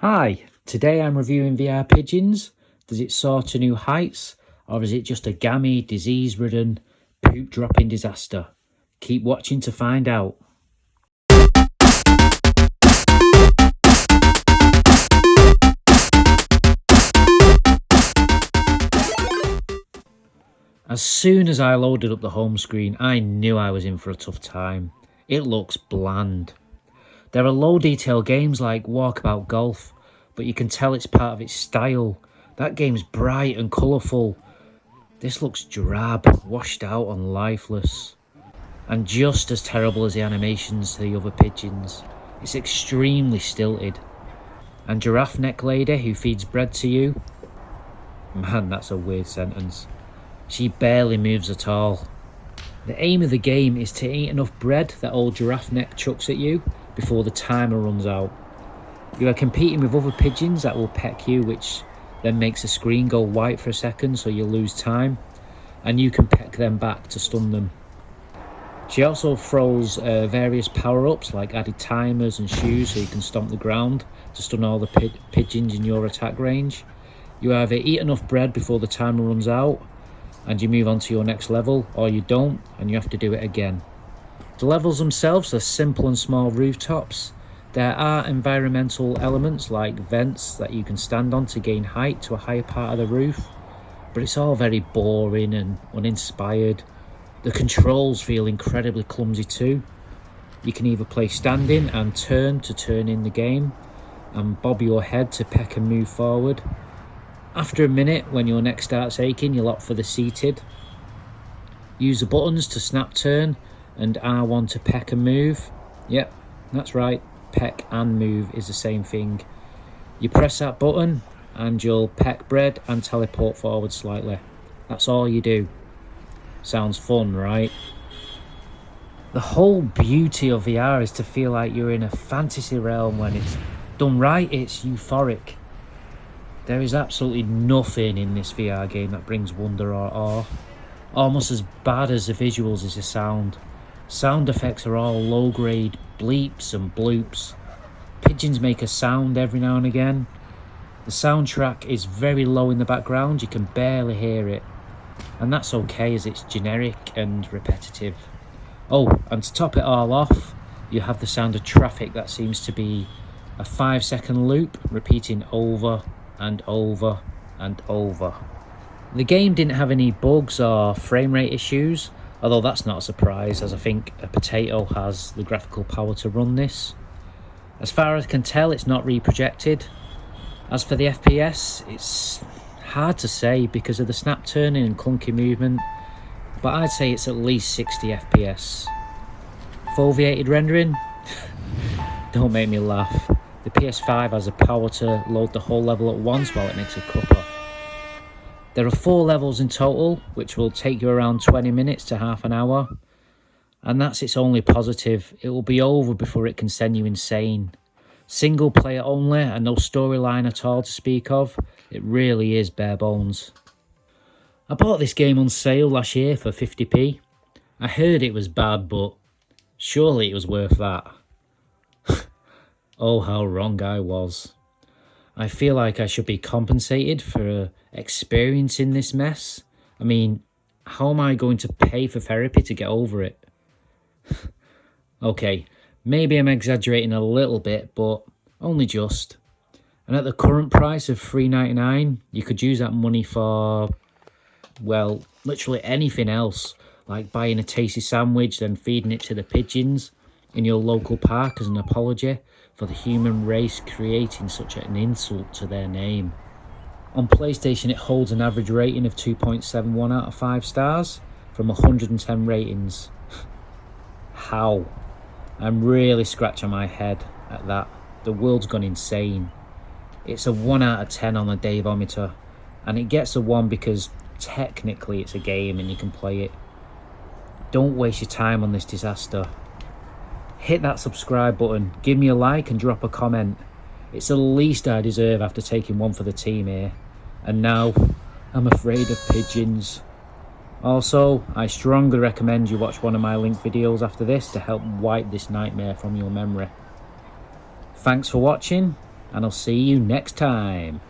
Hi, today I'm reviewing VR Pigeons. Does it soar to new heights, or is it just a gammy, disease-ridden, poop-dropping disaster? Keep watching to find out. As soon as I loaded up the home screen, I knew I was in for a tough time. It looks bland. There are low-detail games like Walkabout Golf, but you can tell it's part of its style. That game's bright and colourful. This looks drab, washed out and lifeless. And just as terrible as the animations to the other pigeons. It's extremely stilted. And Giraffe Neck Lady who feeds bread to you? Man, that's a weird sentence. She barely moves at all. The aim of the game is to eat enough bread that old Giraffe Neck chucks at you before the timer runs out. You are competing with other pigeons that will peck you, which then makes the screen go white for a second so you lose time, and you can peck them back to stun them. She also throws various power-ups like added timers and shoes so you can stomp the ground to stun all the pigeons in your attack range. You either eat enough bread before the timer runs out and you move on to your next level, or you don't and you have to do it again. The levels themselves are simple and small rooftops. There are environmental elements like vents that you can stand on to gain height to a higher part of the roof, but it's all very boring and uninspired. The controls feel incredibly clumsy too. You can either play standing and turn to turn in the game and bob your head to peck and move forward. After a minute, when your neck starts aching, you'll opt for the seated. Use the buttons to snap turn and R1 to peck and move. Yep, that's right, peck and move is the same thing. You press that button and you'll peck bread and teleport forward slightly. That's all you do. Sounds fun, right? The whole beauty of VR is to feel like you're in a fantasy realm. When it's done right, it's euphoric. There is absolutely nothing in this VR game that brings wonder or awe. Almost as bad as the visuals is the sound. Sound effects are all low-grade bleeps and bloops. Pigeons make a sound every now and again. The soundtrack is very low in the background, you can barely hear it. And that's okay as it's generic and repetitive. Oh, and to top it all off, you have the sound of traffic that seems to be a 5-second loop repeating over and over and over. The game didn't have any bugs or frame rate issues, although that's not a surprise as I think a potato has the graphical power to run this. As far as I can tell, it's not reprojected. As for the FPS, it's hard to say because of the snap turning and clunky movement, but I'd say it's at least 60 FPS. Foveated rendering? Don't make me laugh. The PS5 has the power to load the whole level at once while it makes a cuppa. There are 4 levels in total, which will take you around 20 minutes to half an hour. And that's its only positive. It will be over before it can send you insane. Single player only and no storyline at all to speak of. It really is bare bones. I bought this game on sale last year for 50p. I heard it was bad, but surely it was worth that. Oh, how wrong I was. I feel like I should be compensated for experiencing this mess. I mean, how am I going to pay for therapy to get over it? Okay, maybe I'm exaggerating a little bit, but only just. And at the current price of $3.99, you could use that money for, well, literally anything else. Like buying a tasty sandwich, then feeding it to the pigeons in your local park as an apology for the human race creating such an insult to their name. On PlayStation, it holds an average rating of 2.71 out of 5 stars from 110 ratings. How? I'm really scratching my head at that. The world's gone insane. It's a 1 out of 10 on the Dave-ometer, and it gets a 1 because technically it's a game and you can play it. Don't waste your time on this disaster. Hit that subscribe button, give me a like and drop a comment. It's the least I deserve after taking one for the team here. And now, I'm afraid of pigeons. Also, I strongly recommend you watch one of my linked videos after this to help wipe this nightmare from your memory. Thanks for watching, and I'll see you next time.